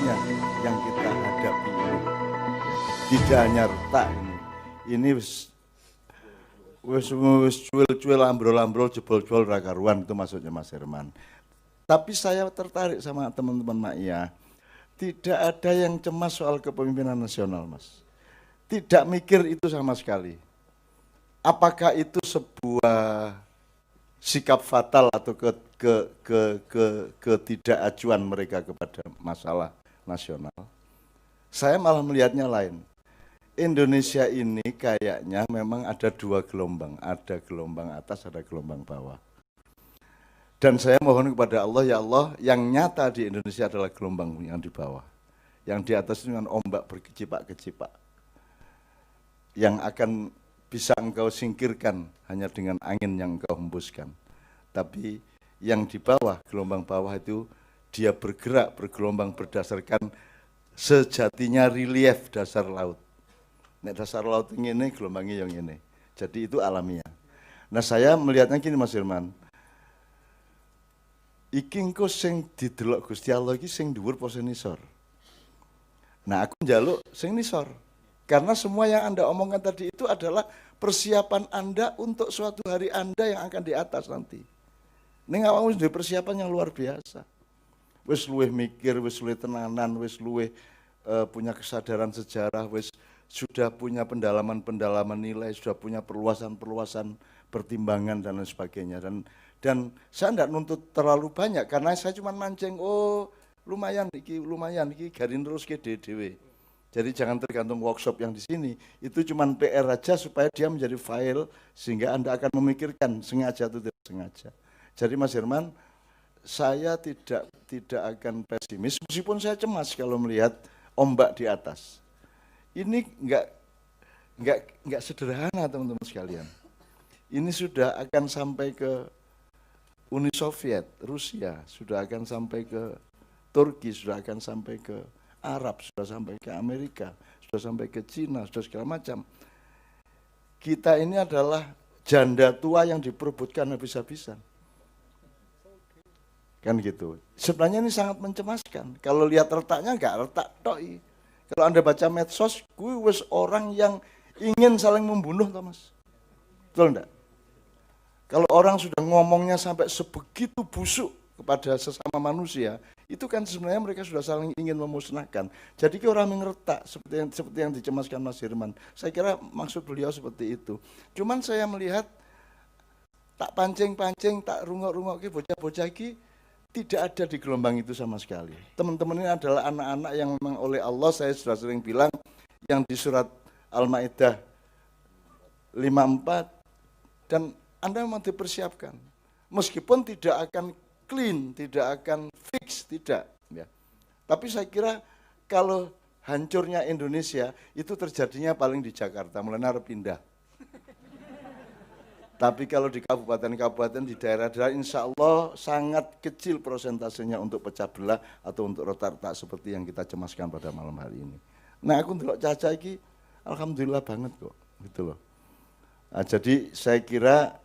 sebenarnya yang kita hadapi ini. Tidak hanya retak ini wis cuil-cuil ambrol-ambrol jebol-jebol ra karuan, itu maksudnya Mas Herman. Tapi saya tertarik sama teman-teman Maia. Tidak ada yang cemas soal kepemimpinan nasional, Mas. Tidak mikir itu sama sekali. Apakah itu sebuah sikap fatal atau ketidakacuan mereka kepada masalah nasional? Saya malah melihatnya lain. Indonesia ini kayaknya memang ada dua gelombang, ada gelombang atas, ada gelombang bawah. Dan saya mohon kepada Allah, ya Allah, yang nyata di Indonesia adalah gelombang yang di bawah. Yang di atas dengan ombak berkecipak-kecipak. Yang akan bisa engkau singkirkan hanya dengan angin yang engkau hembuskan. Tapi yang di bawah, gelombang bawah itu, dia bergerak, bergelombang berdasarkan sejatinya relief dasar laut. Nek dasar laut ini gelombangnya yang ini. Jadi itu alamiah. Nah saya melihatnya gini Mas Herman. Iki engko sing didelok Gusti Allah iki sing dhuwur apa sing nisor. Nah aku njaluk sing nisor. Karena semua yang Anda omongkan tadi itu adalah persiapan Anda untuk suatu hari Anda yang akan di atas nanti. Ning awakmu duwe persiapan yang luar biasa. Wis luwih mikir, wis luwih tenanan, wis luwih punya kesadaran sejarah, wis sudah punya pendalaman-pendalaman nilai, sudah punya perluasan-perluasan pertimbangan dan lain sebagainya. Dan saya tidak nuntut terlalu banyak karena saya cuma mancing, oh lumayan iki garin terus ke dewe. Jadi jangan tergantung workshop yang di sini, itu cuma PR aja supaya dia menjadi file sehingga Anda akan memikirkan sengaja atau tidak sengaja. Jadi Mas Herman, saya tidak akan pesimis meskipun saya cemas kalau melihat ombak di atas. Ini enggak sederhana teman-teman sekalian. Ini sudah akan sampai ke Uni Soviet, Rusia, sudah akan sampai ke Turki, sudah akan sampai ke Arab, sudah sampai ke Amerika, sudah sampai ke Cina, sudah segala macam. Kita ini adalah janda tua yang diperebutkan habis-habisan. Kan gitu. Sebenarnya ini sangat mencemaskan. Kalau lihat retaknya enggak retak doi. Kalau Anda baca medsos, gue wis orang yang ingin saling membunuh, Thomas. Betul enggak? Kalau orang sudah ngomongnya sampai sebegitu busuk kepada sesama manusia, itu kan sebenarnya mereka sudah saling ingin memusnahkan. Jadi orang mengertak seperti yang dicemaskan Mas Herman. Saya kira maksud beliau seperti itu. Cuman saya melihat tak pancing-pancing, tak rungok-rungok bocah-bocah iki tidak ada di gelombang itu sama sekali. Teman-teman ini adalah anak-anak yang memang oleh Allah, saya sudah sering bilang, yang di surat Al-Ma'idah 54, dan Anda memang dipersiapkan. Meskipun tidak akan clean, tidak akan fix, tidak. Ya. Tapi saya kira kalau hancurnya Indonesia, itu terjadinya paling di Jakarta, mulai harus pindah. Tapi kalau di kabupaten-kabupaten, di daerah-daerah, insya Allah sangat kecil persentasenya untuk pecah belah atau untuk retak-retak seperti yang kita cemaskan pada malam hari ini. Nah aku ndelok Caca iki, alhamdulillah banget kok, gitu loh. Nah, jadi saya kira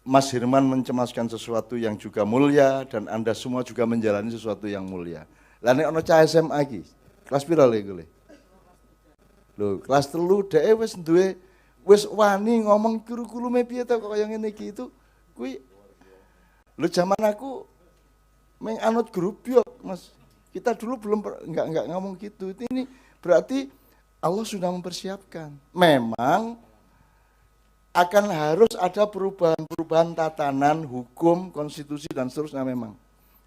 Mas Herman mencemaskan sesuatu yang juga mulia dan Anda semua juga menjalani sesuatu yang mulia. Lah nek ana cah SMA iki, kelas pira lho iku le? Lho, kelas 3 dhek wis duwe wis wani ngomong kurikulum piye ta kok kaya ngene iki itu kuwi lho zaman aku meng anut grup biok Mas. Kita dulu belum enggak ngomong gitu. Ini berarti Allah sudah mempersiapkan. Memang akan harus ada perubahan-perubahan tatanan, hukum, konstitusi dan seterusnya memang.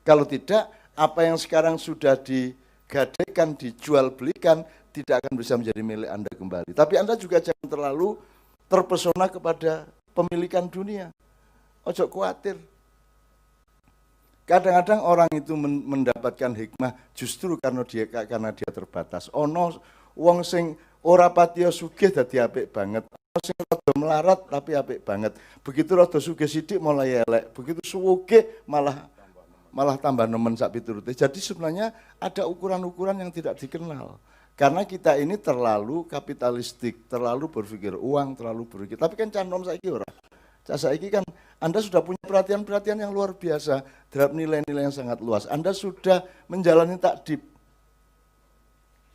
Kalau tidak, apa yang sekarang sudah digadaikan, dijual belikan, tidak akan bisa menjadi milik Anda kembali. Tapi Anda juga jangan terlalu terpesona kepada pemilikan dunia. Ojo khawatir. Kadang-kadang orang itu mendapatkan hikmah justru karena dia terbatas. Ono wong sing ora patiya sugih dadi apik banget. Ono sing rada melarat tapi apik banget. Begitu rada sugih sithik mulai elek. Begitu sugih malah tambah nemen sak piturute. Jadi sebenarnya ada ukuran-ukuran yang tidak dikenal. Karena kita ini terlalu kapitalistik, terlalu berpikir uang, terlalu berpikir. Tapi kan canom saiki ora. Saiki kan Anda sudah punya perhatian-perhatian yang luar biasa terhadap nilai-nilai yang sangat luas. Anda sudah menjalani takdib.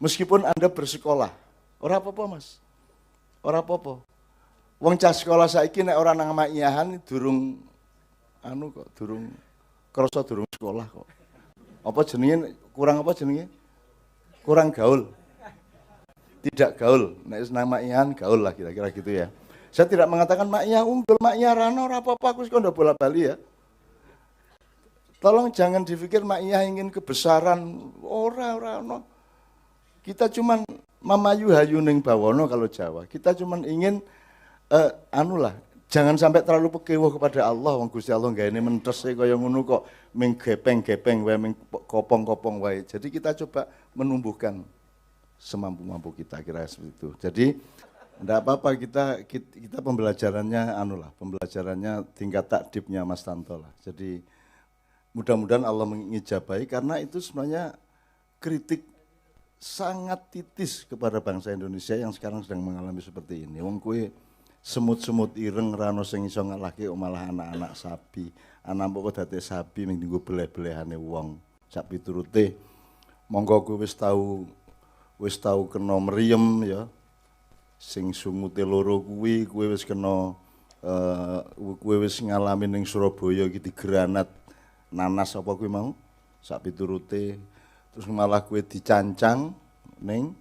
Meskipun Anda bersekolah, ora apa-apa Mas. Ora apa-apa. Wong cah sekolah saiki nek ora nang makiyahan durung kok, durung krasa durung sekolah kok. Apa jenenge kurang apa jenenge? Kurang gaul. Tidak gaul. Nek nang makiyahan gaul lah kira-kira gitu ya. Saya tidak mengatakan makiyah unggul, makiyah rano, ora apa-apa aku kok ndak bola-bali ya. Tolong jangan dipikir makiyah ingin kebesaran, ora no. Kita cuman mamayu hayu ning bawono kalau Jawa. Kita cuman ingin jangan sampai terlalu pekewo kepada Allah. Wong Gusti Allah gaene mentes kaya ngono kok ming gepeng-gepeng wae, ming kopong-kopong wae. Jadi kita coba menumbuhkan semampu-mampu kita, kira seperti itu. Jadi enggak apa-apa, kita pembelajarannya pembelajarannya tingkat takdibnya Mas Tanto lah. Jadi mudah-mudahan Allah mengijabahi, karena itu sebenarnya kritik sangat titis kepada bangsa Indonesia yang sekarang sedang mengalami seperti ini. Wong kue semut-semut ireng rano sing iso ngalahke malah anak-anak sapi. Anak mbok dadi sapi ning nggo beleh-belehane wong. Sak piturute monggo kowe wis tau kena mriyem ya. Sing sungute loro kuwi kowe wis kena kowe wis ngalami ning Surabaya iki digranat nanas apa kuwi mau sak piturute, terus malah kowe dicancang ning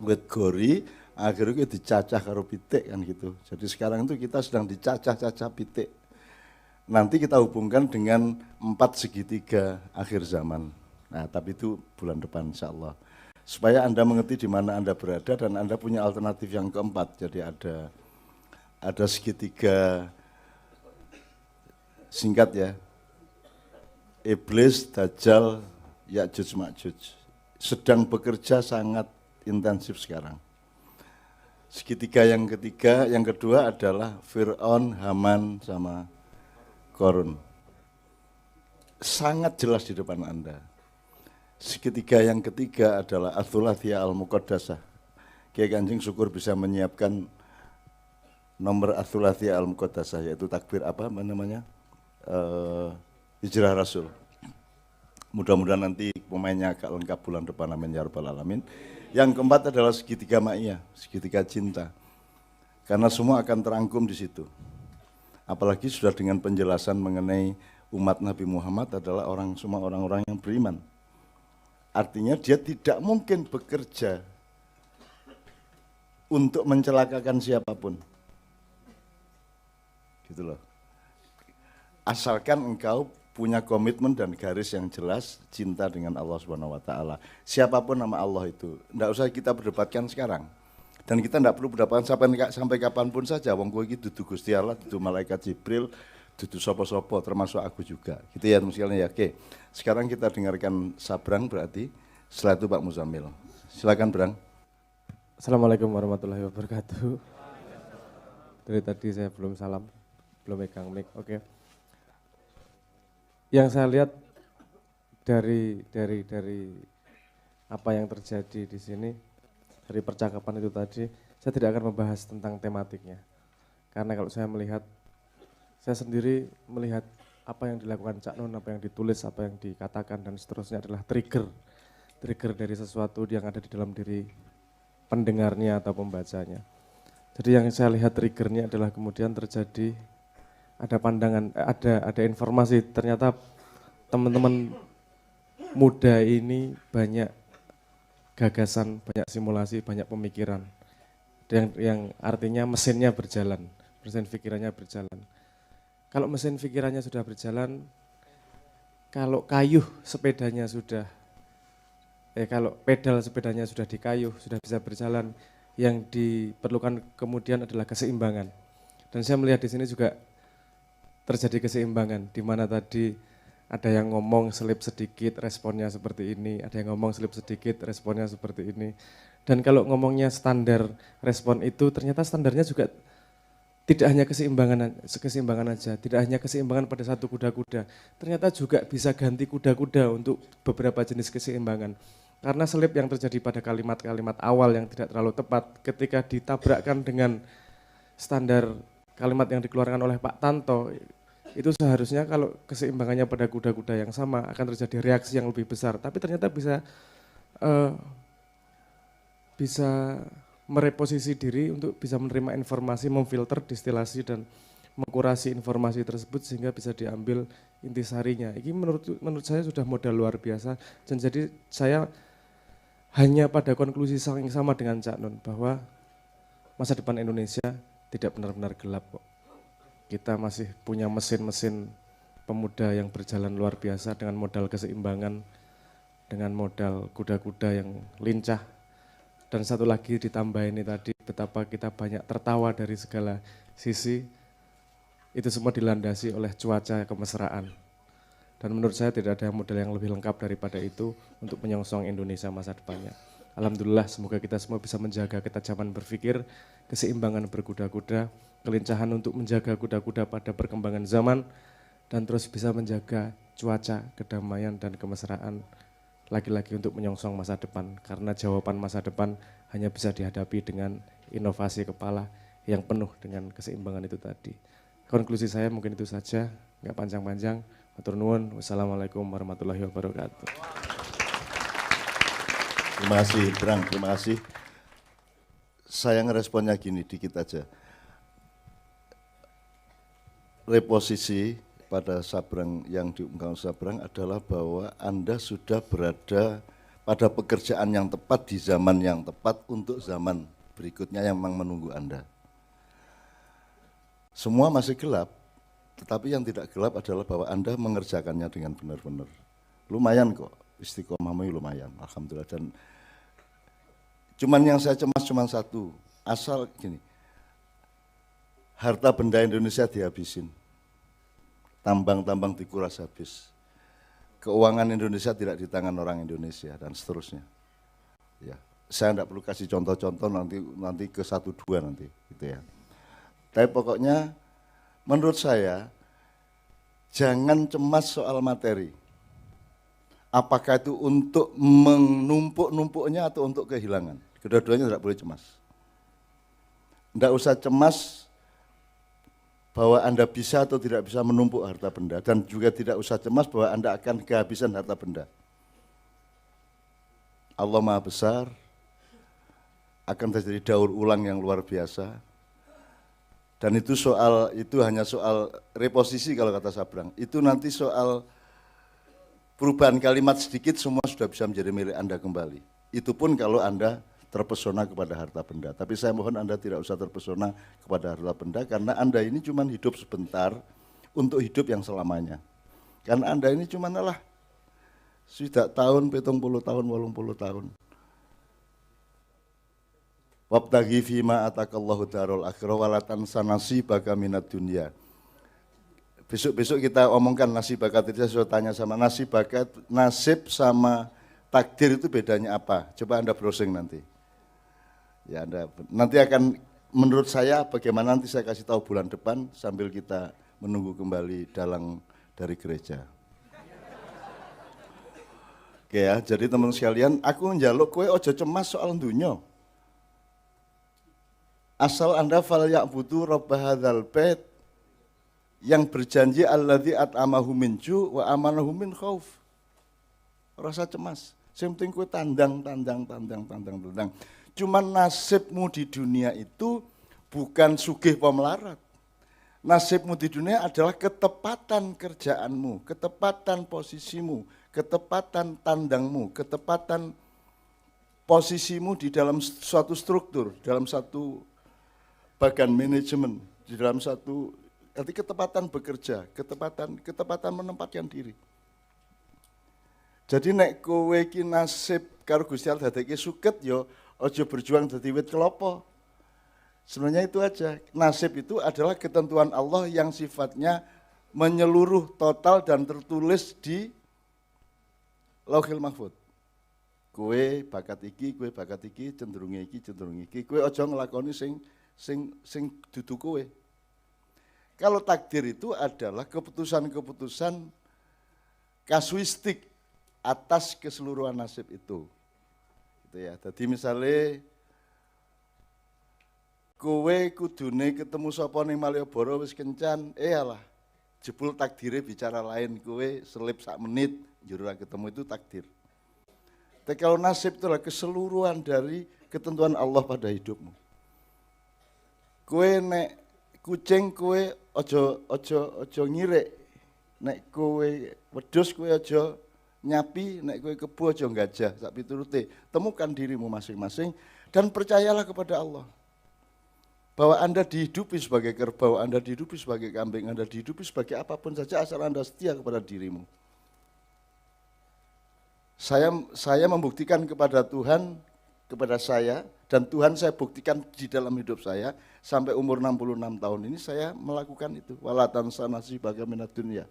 wit gori, akhirnya kowe dicacah karo pitik kan gitu. Jadi sekarang itu kita sedang dicacah-cacah pitik. Nanti kita hubungkan dengan 4 segitiga akhir zaman. Nah, tapi itu bulan depan insyaallah. Supaya Anda mengerti di mana Anda berada dan Anda punya alternatif yang keempat. Jadi ada segitiga singkat ya. Iblis, Dajjal, Ya'juj Ma'juj sedang bekerja sangat intensif sekarang. Segitiga yang ketiga, yang kedua adalah Fir'aun, Haman, sama Korun. Sangat jelas di depan Anda. Segitiga yang ketiga adalah Ats-Tsulatsiyah Al-Muqaddasah. Kiai Kanjeng syukur bisa menyiapkan nomor Ats-Tsulatsiyah Al-Muqaddasah, yaitu takbir apa namanya? Hijrah Rasul. Mudah-mudahan nanti pemainnya agak lengkap bulan depan, amin ya rabbal alamin. Yang keempat adalah segitiga ma'iyah, segitiga cinta. Karena semua akan terangkum di situ. Apalagi sudah dengan penjelasan mengenai umat Nabi Muhammad adalah semua orang-orang yang beriman. Artinya dia tidak mungkin bekerja untuk mencelakakan siapapun. Gitu loh. Asalkan engkau punya komitmen dan garis yang jelas, cinta dengan Allah Subhanahu wa taala. Siapapun nama Allah itu, enggak usah kita berdebatkan sekarang. Dan kita enggak perlu berdebatkan sampai kapanpun saja. Wong kowe iki dudu Gusti Allah, dudu malaikat Jibril, dudu sapa-sapa, termasuk aku juga. Gitu ya sekalian ya. Oke. Sekarang kita dengarkan Sabrang berarti. Setelah itu Pak Muzammil. Silakan Brang. Assalamualaikum warahmatullahi wabarakatuh. Dari tadi saya belum salam, belum megang mic. Oke. Yang saya lihat dari apa yang terjadi di sini, dari percakapan itu tadi, saya tidak akan membahas tentang tematiknya. Karena kalau saya melihat, saya sendiri melihat apa yang dilakukan Cak Nun, apa yang ditulis, apa yang dikatakan dan seterusnya adalah trigger dari sesuatu yang ada di dalam diri pendengarnya atau pembacanya. Jadi yang saya lihat triggernya adalah kemudian terjadi ada pandangan, ada informasi ternyata teman-teman muda ini banyak gagasan, banyak simulasi, banyak pemikiran. Yang artinya mesinnya berjalan, mesin pikirannya berjalan. Kalau mesin pikirannya sudah berjalan, kalau kayuh sepedanya sudah, kalau pedal sepedanya sudah dikayuh, sudah bisa berjalan, yang diperlukan kemudian adalah keseimbangan. Dan saya melihat di sini juga terjadi keseimbangan, di mana tadi ada yang ngomong selip sedikit, responnya seperti ini, ada yang ngomong selip sedikit, responnya seperti ini. Dan kalau ngomongnya standar respon itu, ternyata standarnya juga tidak hanya keseimbangan aja, tidak hanya keseimbangan pada satu kuda-kuda, ternyata juga bisa ganti kuda-kuda untuk beberapa jenis keseimbangan. Karena selip yang terjadi pada kalimat-kalimat awal yang tidak terlalu tepat, ketika ditabrakkan dengan standar kalimat yang dikeluarkan oleh Pak Tanto, itu seharusnya kalau keseimbangannya pada kuda-kuda yang sama akan terjadi reaksi yang lebih besar. Tapi ternyata bisa bisa mereposisi diri untuk bisa menerima informasi, memfilter, distilasi dan mengkurasi informasi tersebut sehingga bisa diambil intisarinya. Ini menurut saya sudah modal luar biasa dan jadi saya hanya pada konklusi yang sama dengan Cak Nun bahwa masa depan Indonesia tidak benar-benar gelap kok. Kita masih punya mesin-mesin pemuda yang berjalan luar biasa dengan modal keseimbangan, dengan modal kuda-kuda yang lincah. Dan satu lagi ditambah ini tadi betapa kita banyak tertawa dari segala sisi, itu semua dilandasi oleh cuaca kemesraan. Dan menurut saya tidak ada modal yang lebih lengkap daripada itu untuk menyongsong Indonesia masa depannya. Alhamdulillah semoga kita semua bisa menjaga ketajaman berpikir, keseimbangan berkuda-kuda, kelincahan untuk menjaga kuda-kuda pada perkembangan zaman, dan terus bisa menjaga cuaca, kedamaian, dan kemesraan lagi-lagi untuk menyongsong masa depan. Karena jawaban masa depan hanya bisa dihadapi dengan inovasi kepala yang penuh dengan keseimbangan itu tadi. Konklusi saya mungkin itu saja, nggak panjang-panjang. Matur nuwun, wassalamualaikum warahmatullahi wabarakatuh. Terima kasih, Brang, terima kasih. Saya ngeresponnya gini, dikit aja. Reposisi pada Sabrang yang diungkapkan Sabrang adalah bahwa Anda sudah berada pada pekerjaan yang tepat di zaman yang tepat untuk zaman berikutnya yang memang menunggu Anda. Semua masih gelap, tetapi yang tidak gelap adalah bahwa Anda mengerjakannya dengan benar-benar. Lumayan kok, istiqomahmu lumayan, alhamdulillah. Dan cuman yang saya cemas cuma satu, asal gini, harta benda Indonesia dihabisin, tambang-tambang dikuras habis, keuangan Indonesia tidak di tangan orang Indonesia dan seterusnya. Ya, saya tidak perlu kasih contoh-contoh nanti ke 1-2 nanti, gitu ya. Tapi pokoknya menurut saya jangan cemas soal materi. Apakah itu untuk menumpuk-numpuknya atau untuk kehilangan? Kedua-duanya tidak boleh cemas. Tidak usah cemas bahwa Anda bisa atau tidak bisa menumpuk harta benda, dan juga tidak usah cemas bahwa Anda akan kehabisan harta benda. Allah Maha Besar, akan terjadi daur ulang yang luar biasa. Dan itu hanya soal reposisi kalau kata Sabrang. Itu nanti soal perubahan kalimat sedikit semua sudah bisa menjadi milik Anda kembali. Itu pun kalau Anda terpesona kepada harta benda. Tapi saya mohon Anda tidak usah terpesona kepada harta benda karena Anda ini cuma hidup sebentar untuk hidup yang selamanya. Karena Anda ini cuma sudah tahun, 70 tahun, 80 tahun. Wabtaghi fima atakallahu darul akhirah wa la tansa nasibaka minad dunya. Besok-besok kita omongkan nasib bakat itu, saya tanya sama nasib bakat, nasib sama takdir itu bedanya apa? Coba Anda browsing nanti. Ya Anda nanti akan menurut saya bagaimana nanti saya kasih tahu bulan depan sambil kita menunggu kembali dalang dari gereja. Oke ya, jadi teman sekalian, aku njaluk kowe ojo cemas soal dunya. Asal Anda fal ya'budu rabb hadzal bait yang berjanji alladzi at'amahu min ju' wa amanahu min khauf. Rasa cemas. Sing penting kowe tandang. Cuman nasibmu di dunia itu bukan sugih apa melarat. Nasibmu di dunia adalah ketepatan kerjaanmu, ketepatan posisimu, ketepatan tandangmu, ketepatan posisimu di dalam suatu struktur, dalam satu bagian manajemen, di dalam satu arti ketepatan bekerja, ketepatan menempatkan diri. Jadi nek kowe iki nasib karo Gusti Allah dadekake suket ya aja berjuang dadi wit kelapa. Sebenarnya itu aja. Nasib itu adalah ketentuan Allah yang sifatnya menyeluruh total dan tertulis di Lauhil Mahfuz. Kowe bakat iki, cenderung iki. Kowe aja nglakoni sing dudu kowe. Kalau takdir itu adalah keputusan-keputusan kasuistik atas keseluruhan nasib itu. Gitu ya. Jadi misalnya kowe kudune ketemu sapa ning Malioboro wis kencan, alah jebul takdire bicara lain, kowe selip sak menit njur ketemu itu takdir. Tapi kalau nasib itu adalah keseluruhan dari ketentuan Allah pada hidupmu. Kowe nek kucing kowe aja ngirik. Nek kowe wedhus kowe aja nyapi, nek kowe kebo aja gajah, sak piturute. Temukan dirimu masing-masing dan percayalah kepada Allah. Bahwa Anda dihidupi sebagai kerbau, Anda dihidupi sebagai kambing, Anda dihidupi sebagai apapun saja asal Anda setia kepada dirimu. Saya membuktikan kepada Tuhan, kepada saya, dan Tuhan saya buktikan di dalam hidup saya, sampai umur 66 tahun ini saya melakukan itu. Walatan sanasi bagaimana dunia.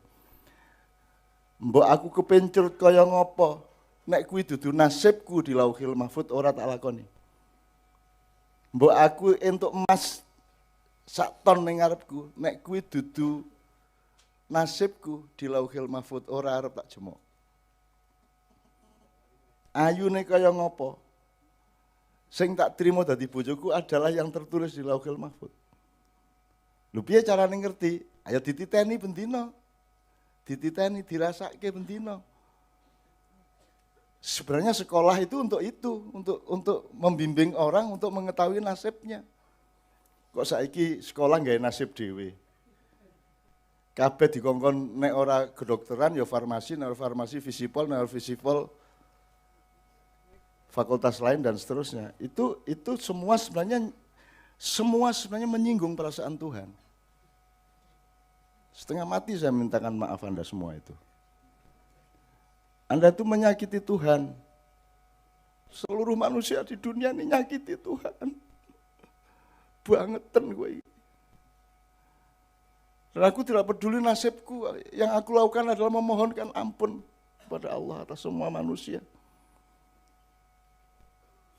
Mbok aku kepencurut kaya ngopo, nek kuwi dudu nasibku di Lauhil Mahfud ora tak lakoni. Mbok aku entuk emas sak ton ning ngarepku, nek kuwi dudu nasibku di Lauhil Mahfud ora arep tak jemok. Ayune kaya ngopo, sing tak trimo dadi bojoku adalah yang tertulis di Lauhil Mahfud. Lho piye carane ngerti? Ayo dititeni bendina. Dititeni, dirasake bendina. Sebenarnya sekolah itu, untuk membimbing orang untuk mengetahui nasibnya. Kok saiki sekolah gawe nasib dhewe. Kabeh dikongkon nek ora kedokteran ya farmasi, nek farmasi visipol, nek visipol fakultas lain dan seterusnya. Itu semua sebenarnya menyinggung perasaan Tuhan. Setengah mati saya mintakan maaf Anda semua itu. Anda itu menyakiti Tuhan. Seluruh manusia di dunia ini nyakiti Tuhan. Bangetan gue. Dan aku tidak peduli nasibku. Yang aku lakukan adalah memohonkan ampun kepada Allah atas semua manusia.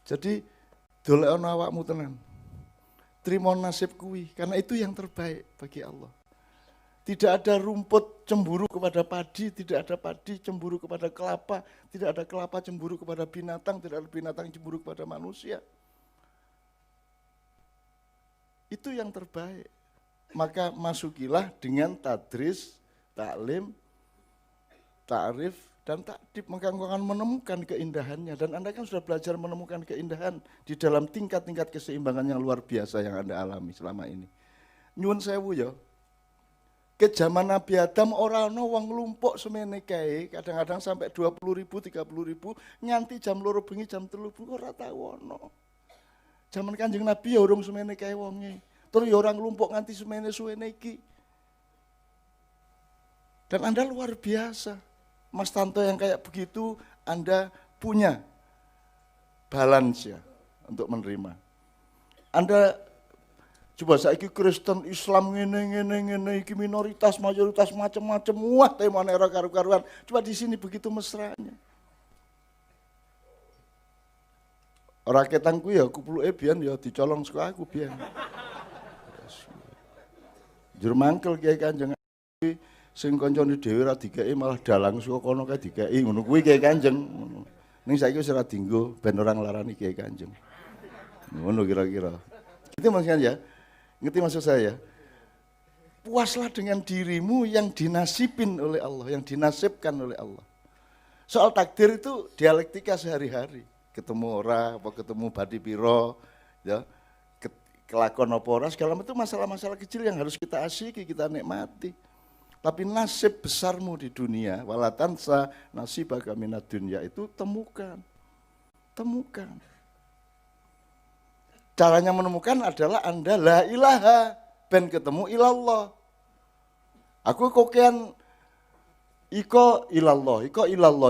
Jadi, dolekno awakmu tenan. Trimo nasib kuwi, karena itu yang terbaik bagi Allah. Tidak ada rumput cemburu kepada padi, tidak ada padi cemburu kepada kelapa, tidak ada kelapa cemburu kepada binatang, tidak ada binatang cemburu kepada manusia. Itu yang terbaik. Maka masukilah dengan tadris, taklim, ta'rif, dan takdib, maka engkau akan menemukan keindahannya. Dan Anda kan sudah belajar menemukan keindahan di dalam tingkat-tingkat keseimbangan yang luar biasa yang Anda alami selama ini. Nyuwun sewu ya, ke zaman Nabi Adam ora ana wong nglumpuk semene kae, kadang-kadang sampai 20.000, 30.000, nganti jam 2 bengi, jam 3 bengi ora tau ana. Zaman Kanjeng Nabi ya urung semene kae wonge. Terus ya orang nglumpuk nganti semene suwene iki. Dan Anda luar biasa. Mas Tanto yang kayak begitu, Anda punya balance ya untuk menerima. Anda coba saiki Kristen, Islam ngene iki minoritas, mayoritas macam-macam, wah temane ora karu-karuan. Coba di sini begitu mesranya. Ora ketang ku ya kupluke biyen ya dicolong saka aku biyen. Jur mangkel Kiai Kanjeng sing kancane dhewe ra dikeki malah dalang saka kono kae dikeki ngono kuwi Kiai Kanjeng ngono. Ning saiki wis ora dienggo ben ora nglarani Kiai Kanjeng. Ngono kira-kira. Itu maksudnya ya. Ngerti maksud saya? Puaslah dengan dirimu yang dinasibin oleh Allah, yang dinasibkan oleh Allah. Soal takdir itu dialektika sehari-hari. Ketemu ora, apa ketemu badi piro, ya. Kelakon apa ora, segala macam itu masalah-masalah kecil yang harus kita asyiki, kita nikmati. Tapi nasib besarmu di dunia, walatansa nasibaka minad dunya itu temukan. Temukan. Caranya menemukan adalah Anda la ilaha, ben ketemu ilallah. Aku kokean iko ilallah,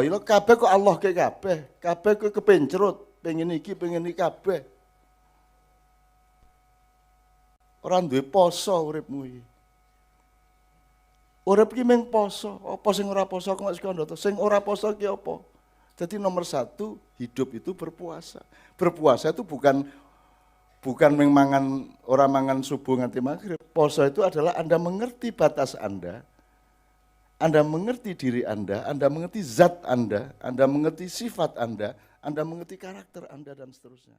ilo kabeh kok Allah ke kabeh. Kabeh kok kepencerut, pengen iki kabeh. Ora duwe poso uripmu iki. Urip ki mung poso, apa sing ora poso kok sekondo, sing ora poso ki apa? Jadi nomor 1, hidup itu berpuasa. Berpuasa itu bukan orang mangan subuh nganti maghrib. Poso itu adalah Anda mengerti batas Anda mengerti diri Anda mengerti zat Anda mengerti sifat Anda mengerti karakter Anda dan seterusnya.